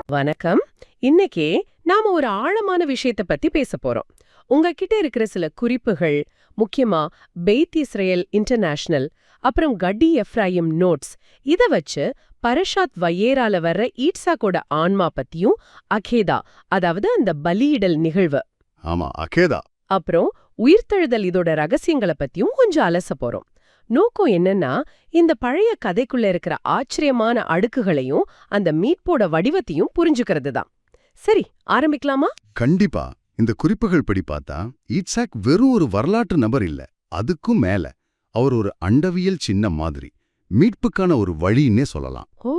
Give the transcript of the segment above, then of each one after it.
வணக்கம். இன்னைக்கு நாம ஒரு ஆழமான விஷயத்தை பத்தி பேச போறோம். உங்ககிட்ட இருக்கிற சில குறிப்புகள், முக்கியமா பெய்த் இஸ்ரேல் இன்டர்நேஷனல், அப்புறம் கட்டி எஃப்ராயிம் நோட்ஸ், இத வச்சு பரஷாத் வயேரால வர்ற ஈட்சாக்கோட ஆன்மா பத்தியும், அகேதா அதாவது அந்த பலியிடல் நிகழ்வு, ஆமா அகேதா, அப்புறம் உயிர்த்தெழுதல் இதோட ரகசியங்களை பத்தியும் கொஞ்சம் அலச போறோம். நோக்கம் என்னன்னா, இந்த பழைய கதைக்குள்ள இருக்கிற ஆச்சரியமான அடுக்குகளையும் அந்த மீட்போட வடிவத்தையும் புரிஞ்சுக்கிறது தான். சரி, ஆரம்பிக்கலாமா? கண்டிப்பா. இந்த குறிப்புகள் படி பார்த்தா ஈட்சாக் வெறும் ஒரு வரலாற்று நபர் இல்ல, அதுக்கும் மேல அவர் ஒரு அண்டவியல் சின்னம் மாதிரி, மீட்புக்கான ஒரு வழின்னே சொல்லலாம். ஓ,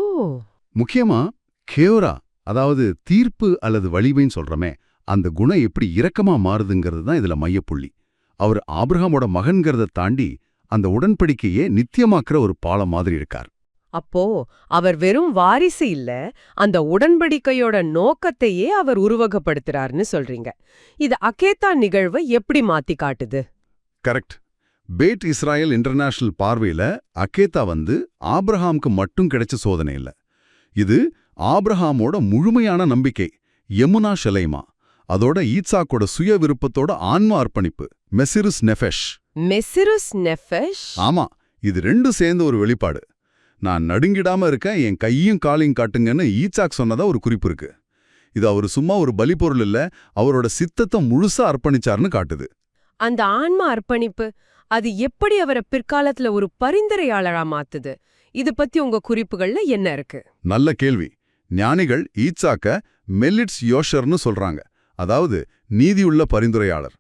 முக்கியமா கேயோரா, அதாவது தீர்ப்பு அல்லது வலிமைன்னு சொல்றமே, அந்த குணம் எப்படி இரக்கமா மாறுதுங்கிறது தான் இதுல மையப்புள்ளி. அவர் ஆபிரகாமோட மகன்கிறத தாண்டி அந்த உடன்படிக்கையே நித்தியமாக்குற ஒரு பாலம் மாதிரி இருக்கார். அப்போ அவர் வெறும் வாரிசு இல்ல, அந்த உடன்படிக்கையோட நோக்கத்தையே அவர் உருவகப்படுத்துறாருன்னு சொல்றீங்க. இது அகேதா நிகழ்வை எப்படி மாத்தி காட்டுது? கரெக்ட். பெய்த் இஸ்ரேல் இன்டர்நேஷனல் பார்வையில அகேதா ஆபிரஹாமுக்கு மட்டும் கிடைச்ச சோதனை இல்ல. இது ஆபிரஹாமோட முழுமையான நம்பிக்கை, யமுனா ஷலைமா, அதோட ஈட்சாக்கோட சுய விருப்பத்தோட ஆன்ம அர்ப்பணிப்பு, மெசிருஸ் நெஃபெஷ். மெசிருஸ் நெஃபெஷ்? ஆமா, இது ரெண்டும் சேர்ந்து ஒரு வெளிப்பாடு. நான் நடுங்கிடாம இருக்க, என் கையும் காலையும் காட்டுங்கன்னு ஈட்சாக் சொன்னதா ஒரு குறிப்பு இருக்கு. இது அவர் சும்மா ஒரு பலிபொருள் இல்ல, அவரோட சித்தத்தை முழுசா அர்ப்பணிச்சார்னு காட்டுது. அந்த ஆன்ம அர்ப்பணிப்பு, அது எப்படி அவரை பிற்காலத்துல ஒரு பரிந்துரையாளரா மாத்துது? இது பத்தி உங்க குறிப்புகள்ல என்ன இருக்கு? நல்ல கேள்வி. ஞானிகள் ஈட்சாக்க மெல்லிட்ஸ் யோஷர்னு சொல்றாங்க, அதாவது நீதியுள்ள பரிந்துரையாளர்.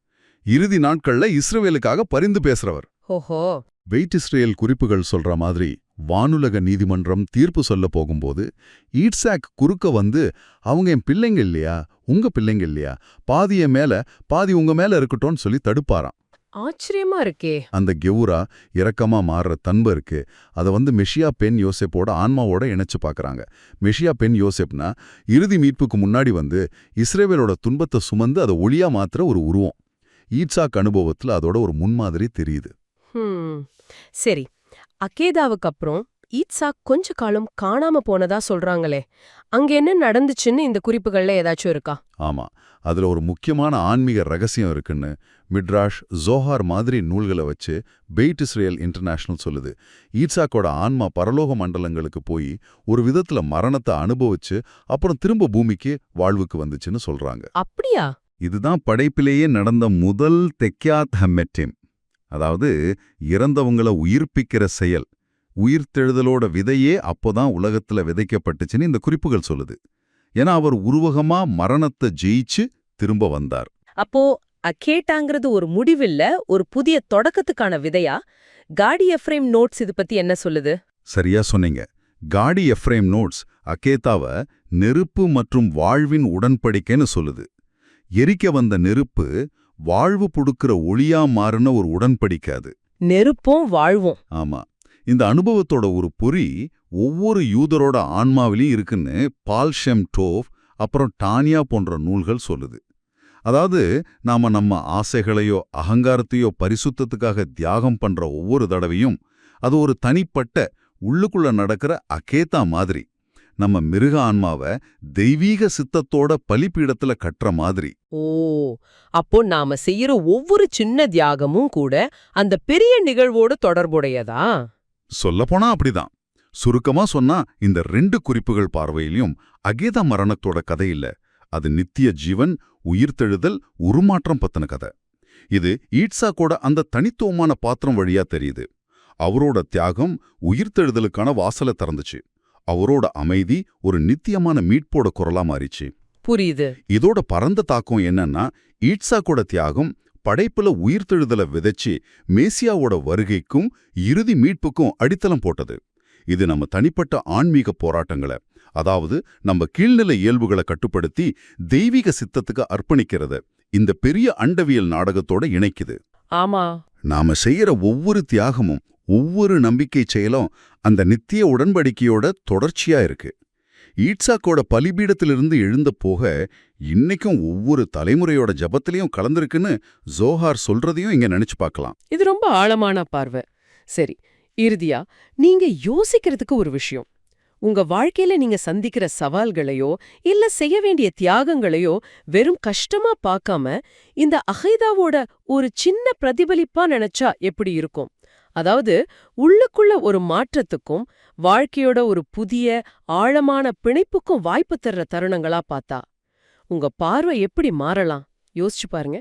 இறுதி நாட்கள்ல இஸ்ரவேலுக்காக பரிந்து பேசுறவர். ஓஹோ. பெய்த் இஸ்ரேல் குறிப்புகள் சொல்ற மாதிரி வானுலக நீதிமன்றம் தீர்ப்பு சொல்ல போகும்போது ஈட்சாக் குறுக்க அவங்க என் பிள்ளைங்க இல்லையா, உங்க பிள்ளைங்க இல்லையா, பாதிய மேல பாதி உங்க மேல இருக்கட்டும்னு சொல்லி தடுப்பாராம். ஆச்சரியமா இருக்கே. அந்த கெவுரா இரக்கமா மாறுற தன்பு இருக்கு, அதை மெஷியா பெண் யோசேப்போட ஆன்மாவோட இணைச்சு பார்க்கறாங்க. மெஷியா பெண் யோசேப்னா இறுதி மீட்புக்கு முன்னாடி இஸ்ரேவேலோட துன்பத்தை சுமந்து அதை ஒளியா மாத்துற ஒரு உருவம். ஈட்சாக் அனுபவத்துல அதோட ஒரு முன்மாதிரி தெரியுது. சரி, அகேதாவுக்கு அப்புறம் ஈட்சாக் கொஞ்ச காலம் காணாம போனதா சொல்றாங்களே, அங்க என்ன நடந்துச்சுன்னு இந்த குறிப்புகள்ல ஏதாச்சும் இருக்கா? ஆமா, அதுல ஒரு முக்கியமான ஆன்மீக ரகசியம் இருக்குன்னு மிட்ராஷ், ஜோஹார் மாதிரி நூல்களை வச்சு பெய்த் இஸ்ரேல் இன்டர்நேஷனல் சொல்லுது. ஈட்சாக்கோட ஆன்மா பரலோக மண்டலங்களுக்கு போய் ஒரு விதத்துல மரணத்தை அனுபவிச்சு அப்புறம் திரும்ப பூமிக்கு வாழ்வுக்கு வந்துச்சுன்னு சொல்றாங்க. அப்படியா? இதுதான் படைப்பிலேயே நடந்த முதல் தெக்கியாத் ஹம்மெட்டிம், அதாவது இறந்தவங்கள உயிர்ப்பிக்கிற செயல். உயிர்த்தெழுதலோட விதையே அப்போதான் உலகத்துல விதைக்கப்பட்டுச்சுன்னு இந்த குறிப்புகள் சொல்லுது. ஏன்னா அவர் உருவகமா மரணத்தை ஜெயிச்சு திரும்ப வந்தார். அப்போ அகேட்டாங்கிறது ஒரு முடிவில்ல, ஒரு புதிய தொடக்கத்துக்கான விதையா? காடி எஃப்ரேம் நோட்ஸ் இது பத்தி என்ன சொல்லுது? சரியா சொன்னீங்க. காடி எஃப்ரேம் நோட்ஸ் அகேதாவ நெருப்பு மற்றும் வாழ்வின் உடன்படிக்கைன்னு சொல்லுது. எரிக்க வந்த நெருப்பு வாழ்வு புடுக்கிற ஒளியா மாறின ஒரு உடன்படிக்கை அது. நெருப்பும் வாழ்வும். ஆமா, இந்த அனுபவத்தோட ஒரு பொறி ஒவ்வொரு யூதரோட ஆன்மாவிலையும் இருக்குன்னு பால் ஷெம் டோவ் அப்புறம் டானியா போன்ற நூல்கள் சொல்லுது. அதாவது நாம நம்ம ஆசைகளையோ அகங்காரத்தையோ பரிசுத்தத்துக்காக தியாகம் பண்ற ஒவ்வொரு தடவையும் அது ஒரு தனிப்பட்ட உள்ளுக்குள்ள நடக்கிற அகேதா மாதிரி, நம்ம மிருக ஆன்மாவை தெய்வீக சித்தத்தோட பலிப்பீடத்துல கட்டுற மாதிரி. ஓ, அப்போ நாம செய்யற ஒவ்வொரு சின்ன தியாகமும் கூட அந்த பெரிய நிகழ்வோடு தொடர்புடையதா? சொல்லப்போனா அப்படிதான். சுருக்கமா சொன்னா இந்த ரெண்டு குறிப்புகள் பார்வையிலையும் அகேதா மரணத்தோட கதை இல்ல, அது நித்திய ஜீவன், உயிர்த்தெழுதல், உருமாற்றம் பத்தின கதை. இது ஈட்சாக்கோட அந்த தனித்துவமான பாத்திரம் வழியா தெரியுது. அவரோட தியாகம் உயிர்த்தெழுதலுக்கான வாசலை திறந்துச்சு. அவரோட அமைதி ஒரு நித்தியமான மீட்போட குரலா மாறிச்சு. புரியுது. இதோட பரந்த தாக்கம் என்னன்னா, ஈட்சாக்கோட தியாகம் படைப்புல உயிர்த்தெழுதலை விதைச்சு மேசியாவோட வருகைக்கும் இறுதி மீட்புக்கும் அடித்தளம் போட்டது. இது நம்ம தனிப்பட்ட ஆன்மீக போராட்டங்களை, அதாவது நம்ம கீழ்நிலை இயல்புகளை கட்டுப்படுத்தி தெய்வீக சித்தத்துக்கு அர்ப்பணிக்கிறத இந்த பெரிய அண்டவியல் நாடகத்தோட இணைக்குது. ஆமா, நாம செய்யற ஒவ்வொரு தியாகமும் ஒவ்வொரு நம்பிக்கை செயலும் அந்த நித்திய உடன்படிக்கையோட தொடர்ச்சியா இருக்கு. ஈட்சாக்கோட பலிபீடத்திலிருந்து எழுந்த போக இன்னைக்கும் ஒவ்வொரு தலைமுறையோட ஜபத்திலையும் கலந்திருக்குன்னு ஜோஹார் சொல்றதையும் இங்க நினைச்சு பார்க்கலாம். இது ரொம்ப ஆழமான பார்வை. சரி, இறுதியா நீங்க யோசிக்கிறதுக்கு ஒரு விஷயம். உங்க வாழ்க்கையில நீங்க சந்திக்கிற சவால்களையோ இல்ல செய்ய வேண்டிய தியாகங்களையோ வெறும் கஷ்டமா பார்க்காம இந்த அகைதாவோட ஒரு சின்ன பிரதிபலிப்பா நினைச்சா எப்படி இருக்கும்? அதாவது உள்ளுக்குள்ள ஒரு மாற்றத்துக்கும் வாழ்க்கையோட ஒரு புதிய ஆழமான பிணைப்புக்கும் வாய்ப்பு தர்ற தருணங்களா பார்த்தா உங்க பார்வை எப்படி மாறலாம்? யோசிச்சு பாருங்க.